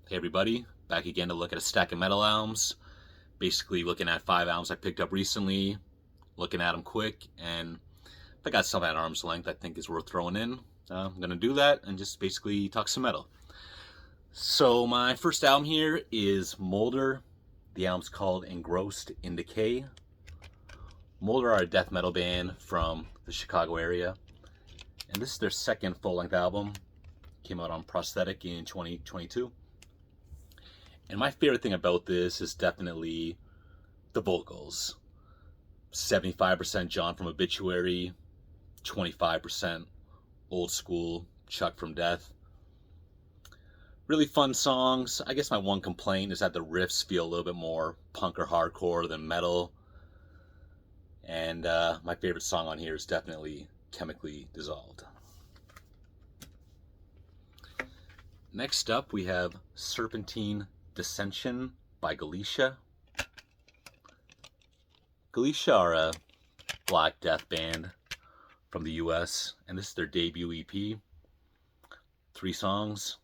Hey everybody, back again to look at a stack of metal albums. Basically looking at 5 albums I picked up recently, looking at them quick, and if I got something at arm's length I think is worth throwing in, I'm going to do that and just basically talk some metal. So my first album here is Molder. The album's called Engrossed in Decay. Molder are a death metal band from the Chicago area, and this is their second full-length album. Came out on Prosthetic in 2022. And my favorite thing about this is definitely the vocals. 75% John from Obituary, 25% old school Chuck from Death. Really fun songs. I guess my one complaint is that the riffs feel a little bit more punk or hardcore than metal. And my favorite song on here is definitely Chemically Dissolved. Next up, we have Serpentine Dissension by Galicia. Galicia are a black death band from the US, and this is their debut EP. 3 songs.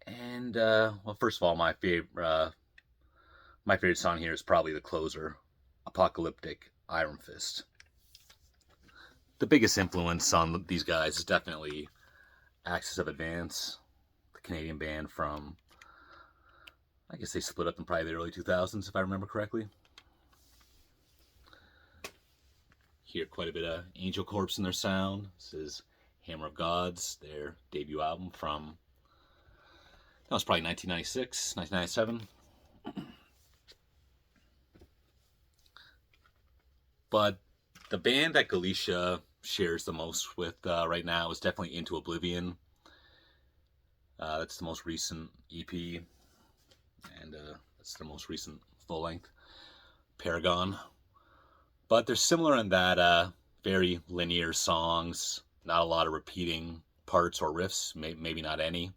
And well, first of all, my favorite song here is probably the closer, Apocalyptic Iron Fist. The biggest influence on these guys is definitely Axis of Advance, the Canadian band from, I guess they split up in probably the early 2000s, if I remember correctly. Hear quite a bit of Angel Corpse in their sound. This is Hammer of Gods, their debut album from, that was probably 1996, 1997. But the band that Galicia shares the most with right now is definitely Into Oblivion. That's the most recent EP, and that's the most recent full-length, Paragon. But they're similar in that very linear songs, not a lot of repeating parts or riffs, maybe not any.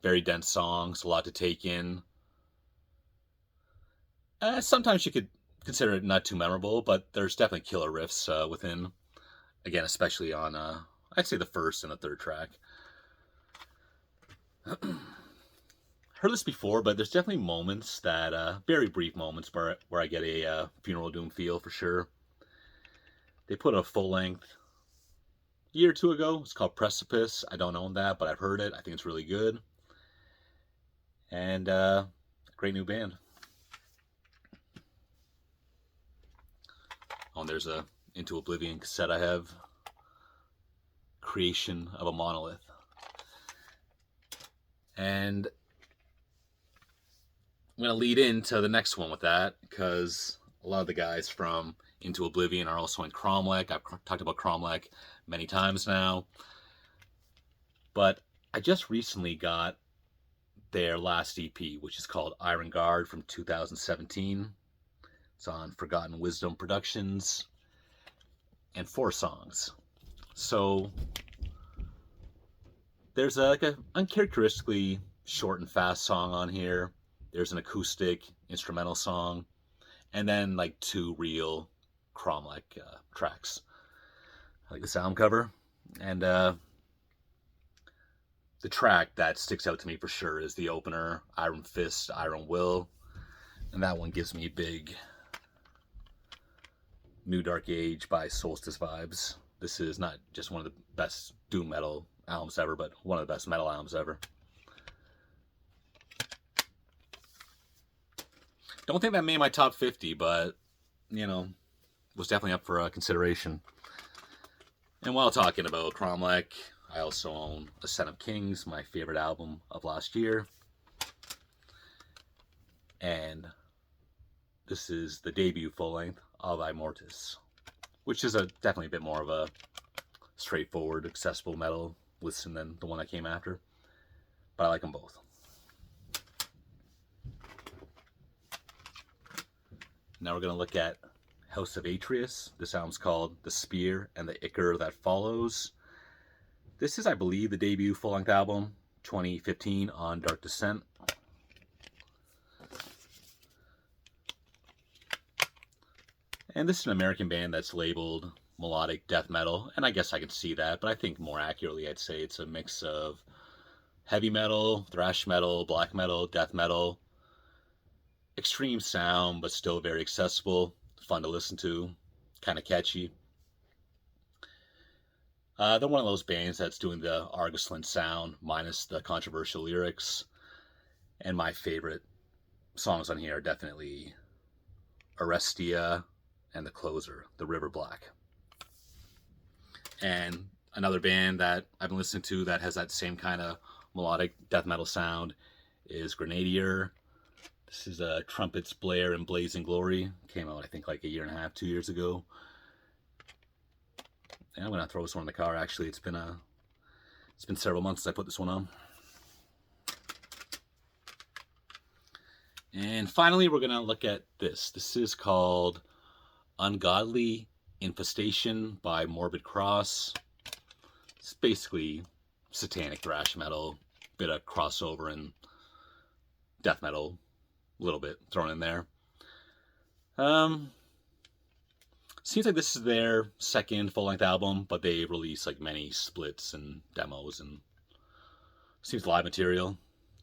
Very dense songs, a lot to take in. Sometimes you could consider it not too memorable, but there's definitely killer riffs within. Again, especially on, I'd say the first and the third track. Heard this before, but there's definitely moments that, very brief moments, where I get a Funeral Doom feel for sure. They put a full length a year or two ago. It's called Precipice. I don't own that, but I've heard it. I think it's really good. And great new band. Oh, and there's a Into Oblivion cassette I have. Creation of a Monolith. And I'm going to lead into the next one with that, because a lot of the guys from Into Oblivion are also in Cromlech. I've talked about Cromlech many times now. But I just recently got their last EP, which is called Iron Guard from 2017. It's on Forgotten Wisdom Productions, and 4 songs. So there's like a uncharacteristically short and fast song on here. There's an acoustic instrumental song, and then like 2 real Cromlech tracks. I like the sound cover, and the track that sticks out to me for sure is the opener, Iron Fist, Iron Will, and that one gives me big New Dark Age by Solstice vibes. This is not just one of the best doom metal albums ever, but one of the best metal albums ever. Don't think that made my top 50, but, you know, was definitely up for consideration. And while talking about Cromlech, I also own Ascent of Kings, my favorite album of last year. And this is the debut full-length, Ave Mortis, which is definitely a bit more of a straightforward, accessible metal listen than the one that came after. But I like them both. Now we're going to look at House of Atreus. This album's called The Spear and the Ichor That Follows. This is, I believe, the debut full-length album, 2015, on Dark Descent. And this is an American band that's labeled melodic death metal, and I guess I can see that, but I think more accurately I'd say it's a mix of heavy metal, thrash metal, black metal, death metal. Extreme sound, but still very accessible, fun to listen to, kind of catchy. They're one of those bands that's doing the Argosland sound minus the controversial lyrics. And my favorite songs on here are definitely Arestia and The Closer, The River Black. And another band that I've been listening to that has that same kind of melodic death metal sound is Grenadier. This is Trumpets Blare and Blazing Glory. Came out, I think, like a year and a half, 2 years ago. And I'm gonna throw this one in the car. Actually, it's been several months since I put this one on. And finally, we're gonna look at this. This is called Ungodly Infestation by Morbid Cross. It's basically satanic thrash metal, bit of crossover and death metal, a little bit thrown in there. Seems like this is their second full-length album, but they release like many splits and demos, and seems live material.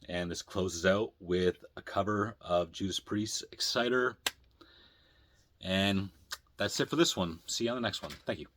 And this closes out with a cover of Judas Priest's Exciter. And that's it for this one. See you on the next one. Thank you.